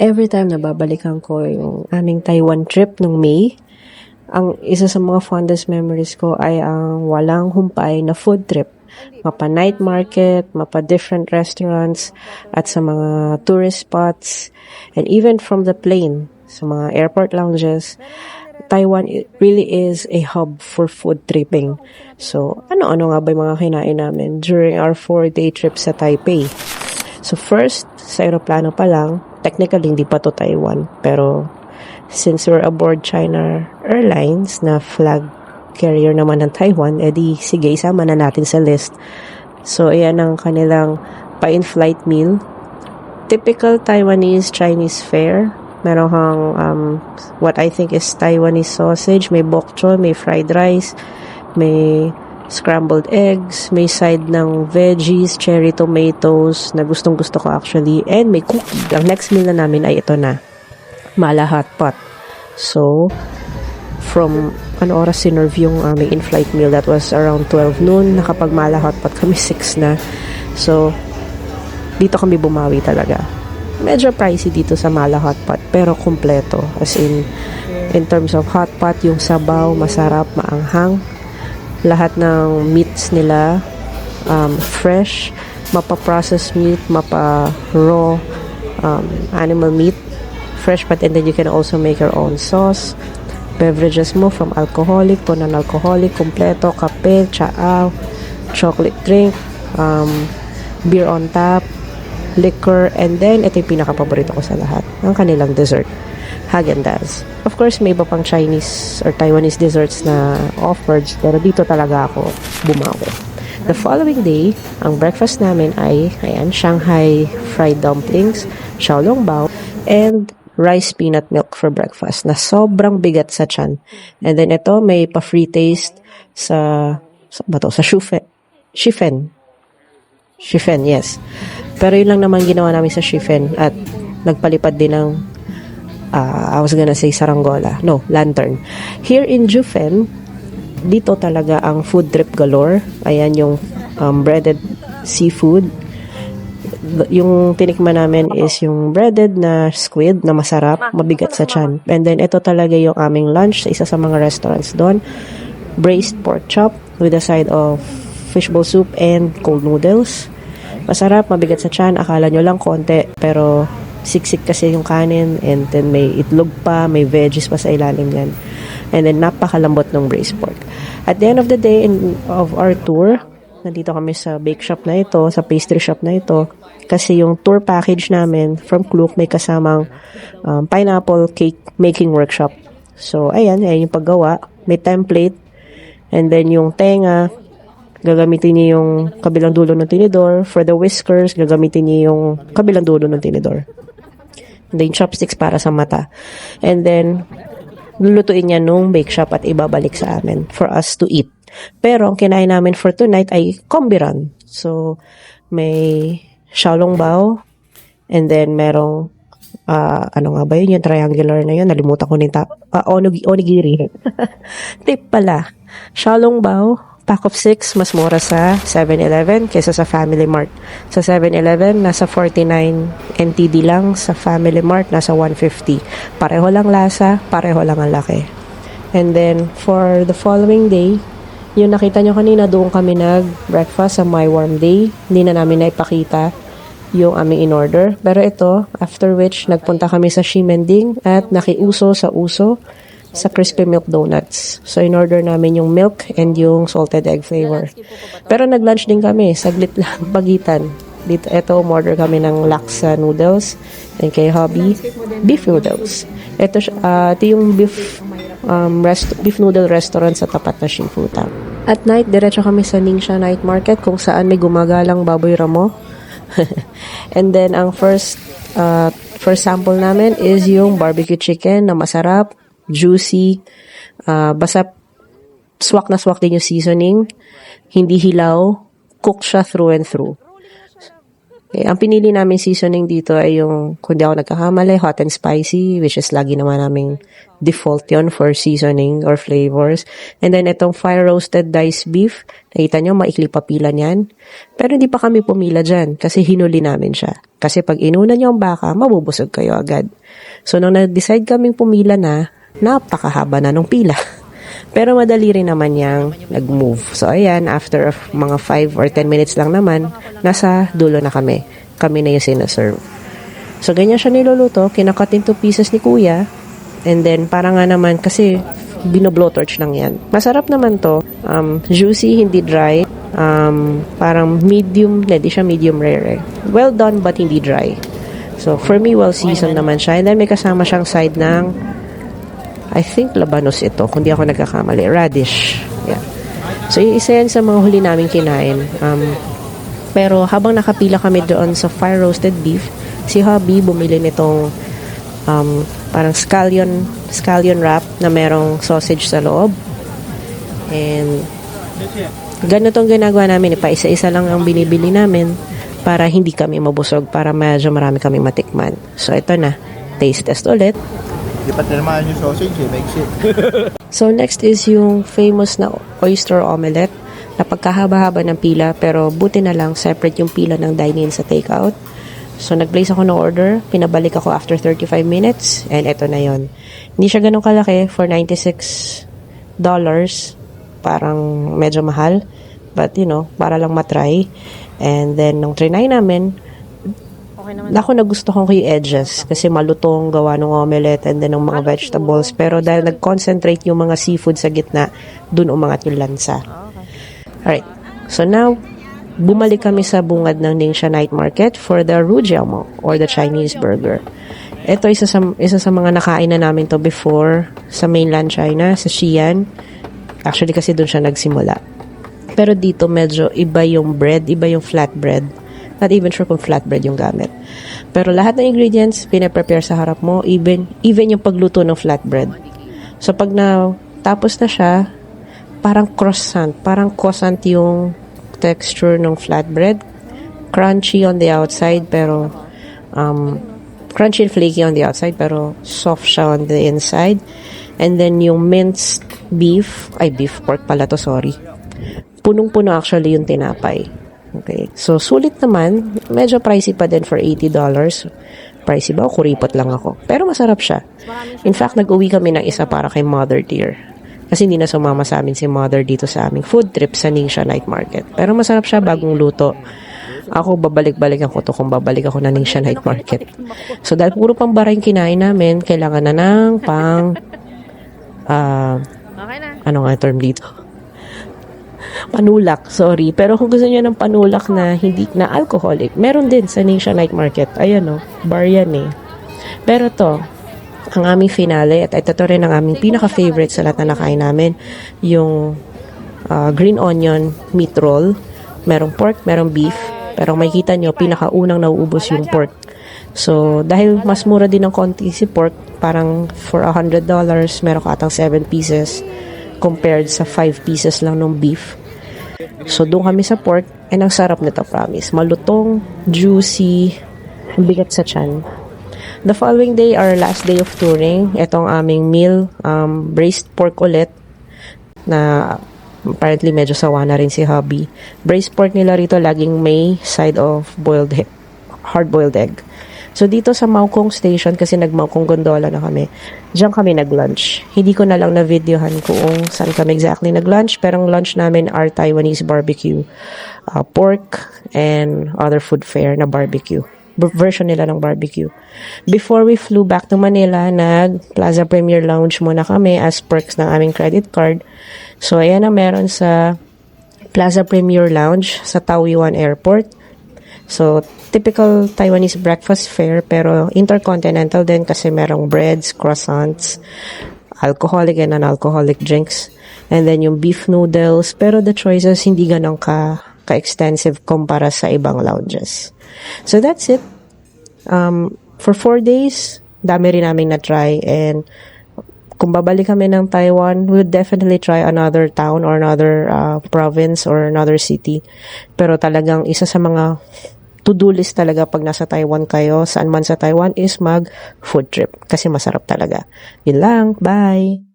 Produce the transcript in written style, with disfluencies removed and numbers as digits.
every time na babalikan ko yung aming Taiwan trip nung May, ang isa sa mga fondest memories ko ay ang walang humpay na food trip. Mapa night market, mapa different restaurants, at sa mga tourist spots, and even from the plane, sa mga airport lounges. Taiwan really is a hub for food tripping. So, ano-ano nga ba yung mga kinain namin during our 4-day trip sa Taipei? So first, sa aeroplano pa lang, technically hindi pa to Taiwan, pero since we're aboard China Airlines na flag carrier naman ng Taiwan, edi sige, isama na natin sa list. So ayan ang kanilang pa-in-flight meal. Typical Taiwanese Chinese fare. Meron kang what I think is Taiwanese sausage, may bok choy, may fried rice, may scrambled eggs, may side ng veggies, cherry tomatoes, na gustong gusto ko actually, and may cookie. Ang next meal na namin ay ito na, mala hot pot. So, from ano oras sinerve yung aming in-flight meal, that was around 12 noon, nakapag mala hot pot kami 6 na. So, dito kami bumawi talaga. Medyo pricey dito sa mala hot pot, pero kumpleto. As in terms of hot pot, yung sabaw, masarap, maanghang. Lahat ng meats nila fresh, mapa-processed meat, mapa-raw animal meat, fresh, but and then you can also make your own sauce. Beverages mo from alcoholic to non-alcoholic, kompleto, kape, tsaa, chocolate drink, beer on tap, liquor, and then ito yung pinaka-paborito ko sa lahat, ang kanilang dessert, Häagen-Dazs. Of course, may iba pang Chinese or Taiwanese desserts na offered, pero dito talaga ako bumawi. The following day, ang breakfast namin ay, ayan, Shanghai fried dumplings, xiaolongbao, and rice peanut milk for breakfast na sobrang bigat sa tiyan. And then ito, may pa-free taste sa Shifen, yes. Pero yun lang naman ginawa namin sa Shifen at nagpalipad din ng I was gonna say saranggola. No, lantern. Here in Jufen, dito talaga ang food trip galore. Ayan yung breaded seafood. Yung tinikman namin is yung breaded na squid na masarap, mabigat sa tiyan. And then ito talaga yung aming lunch sa isa sa mga restaurants doon. Braised pork chop with a side of fishbowl soup and cold noodles. Masarap, mabigat sa tiyan. Akala nyo lang konti, pero siksik kasi yung kanin, and then may itlog pa, may veggies pa sa ilalim yan. And then napakalambot ng braised pork. At the end of the day of our tour, nandito kami sa bake shop na ito, sa pastry shop na ito, kasi yung tour package namin from Klook may kasamang pineapple cake making workshop. So ayan yung paggawa, may template, and then yung tenga, gagamitin niyo yung kabilang dulo ng tinidor. For the whiskers, gagamitin niyo yung kabilang dulo ng tinidor. And then chopsticks para sa mata. And then, lulutuin niya nung bake shop at ibabalik sa amin for us to eat. Pero ang kinain namin for tonight ay kombiran. So, may xiaolongbao, and then merong ano nga ba yun, yung triangular na yun, nalimutan ko onigiri. Tip pala, xiaolongbao, pack of 6, mas mura sa 7-Eleven kaysa sa Family Mart. Sa 7-Eleven, nasa 49 NTD lang. Sa Family Mart, nasa 150. Pareho lang lasa, pareho lang ang laki. And then, for the following day, yung nakita nyo kanina, doon kami nag-breakfast sa My Warm Day. Hindi na namin naipakita yung aming in-order. Pero ito, after which, nagpunta kami sa Ximending at nakiuso sa uso sa crispy milk donuts. So, in-order namin yung milk and yung salted egg flavor. Pero nag-lunch din kami. Saglit lang, pagitan. Dito, ito, umorder kami ng laksa noodles. And kay hubby, beef noodles. Ito yung beef noodle restaurant sa tapat na Xinfu. At night, diretso kami sa Ningxia Night Market kung saan may gumagalang baboy ramo. And then, ang first sample namin is yung barbecue chicken na masarap, juicy, basta swak na swak din yung seasoning, hindi hilaw, cooked siya through and through. Okay, ang pinili namin seasoning dito ay yung, kung di ako nagkakamali, hot and spicy, which is lagi naman naming default yon for seasoning or flavors. And then itong fire-roasted diced beef, nakita nyo, maikli pa pila niyan. Pero hindi pa kami pumila dyan kasi hinuli namin siya. Kasi pag inuna nyo ang baka, mabubusog kayo agad. So nung nag-decide kaming pumila na, napakahaba na nung pila. Pero madali rin naman yang nag-move. So, ayan, after mga 5 or 10 minutes lang naman, nasa dulo na kami. Kami na yung sinaserve. So, ganyan siya niluluto. Kinakat into pieces ni kuya. And then, para nga naman, kasi bino-blowtorch lang yan. Masarap naman to. Juicy, hindi dry. Parang medium, hindi siya medium rare eh. Well done, but hindi dry. So, for me, well seasoned naman siya. And then, may kasama siyang side ng I think labanos ito, kung di ako nagkakamali. Radish. Yeah. So, yung isa yan sa mga huli namin kinain. Pero habang nakapila kami doon sa fire-roasted beef, si hubby bumili nitong parang scallion wrap na merong sausage sa loob. And ganitong ginagawa namin. Ipa-isa-isa lang ang binibili namin para hindi kami mabusog, para medyo marami kami matikman. So, ito na. Taste test ulit. Di pa tinamaan yung sausage makes it. So, next is yung famous na oyster omelette na pagkahaba-haba ng pila, pero buti na lang separate yung pila ng dine-in sa takeout. So, nag-place ako ng order, pinabalik ako after 35 minutes, and eto na yon. Hindi siya ganun kalaki for $96. Parang medyo mahal, but para lang matry. And then, nung trinay namin, ako nagustuhan ko yung edges kasi malutong gawa ng omelette and then ng mga vegetables. Pero dahil nag-concentrate yung mga seafood sa gitna, dun umangat yung lansa. Alright. So now, bumalik kami sa bungad ng Ningxia Night Market for the Rujiao or the Chinese burger. Ito isa sa mga nakain na namin to before sa mainland China, sa Xi'an. Actually kasi dun siya nagsimula. Pero dito medyo iba yung bread, iba yung flatbread. Not even sure kung flatbread yung gamit. Pero lahat ng ingredients, pinaprepare sa harap mo, even yung pagluto ng flatbread. So, pag tapos na siya, parang croissant yung texture ng flatbread. Crunchy on the outside, pero, crunchy and flaky on the outside, pero soft siya on the inside. And then, yung minced beef pork pala to, sorry. Punong-puno actually yung tinapay. Okay. So, sulit naman. Medyo pricey pa din for $80. Pricey ba? Kuripot lang ako. Pero masarap siya. In fact, nag-uwi kami ng isa para kay Mother Dear. Kasi hindi na sumama sa amin si Mother dito sa aming food trip sa Ningxia Night Market. Pero masarap siya, bagong luto. Ako, babalik-balik ako to kung babalik ako na Ningxia Night Market. So, dahil puro pambara yung kinain namin, kailangan na ng ano nga term dito? Panulak, sorry. Pero kung gusto niyo ng panulak na hindi na alcoholic, meron din sa Ningxia Night Market. Ayan bar yan eh. Pero to, ang aming finale, at ito rin ang aming pinaka-favorite sa lahat na nakain namin, yung green onion meat roll. Merong pork, merong beef. Pero makikita nyo, pinakaunang nauubos yung pork. So, dahil mas mura din ng konti si pork, parang for $100, meron ka atang 7 pieces compared sa 5 pieces lang ng beef. So, doon kami sa pork, and ang sarap nito, promise. Malutong, juicy, bigat sa tiyan. The following day, our last day of touring, itong aming meal, braised pork ulit, na apparently medyo sawa na rin si hubby. Braised pork nila rito, laging may side of hard-boiled egg. So, dito sa Maokong Station, kasi nag-Maokong Gondola na kami, diyan kami nag-lunch. Hindi ko na lang na-videohan kung saan kami exactly nag-lunch, pero ang lunch namin are Taiwanese barbecue. Pork and other food fare na barbecue. Version nila ng barbecue. Before we flew back to Manila, nag-Plaza Premier Lounge muna kami as perks ng aming credit card. So, ayan ang meron sa Plaza Premier Lounge sa Taoyuan Airport. So, typical Taiwanese breakfast fare, pero intercontinental din kasi merong breads, croissants, alcoholic and non-alcoholic drinks, and then yung beef noodles, pero the choices hindi ganun ka-extensive kumpara sa ibang lounges. So, that's it. For 4 days, dami rin namin na-try, and kung babalik kami ng Taiwan, we would definitely try another town or another province or another city. Pero talagang isa sa mga to-do list talaga pag nasa Taiwan kayo, saan man sa Taiwan, is mag food trip kasi masarap talaga. Yun lang, bye!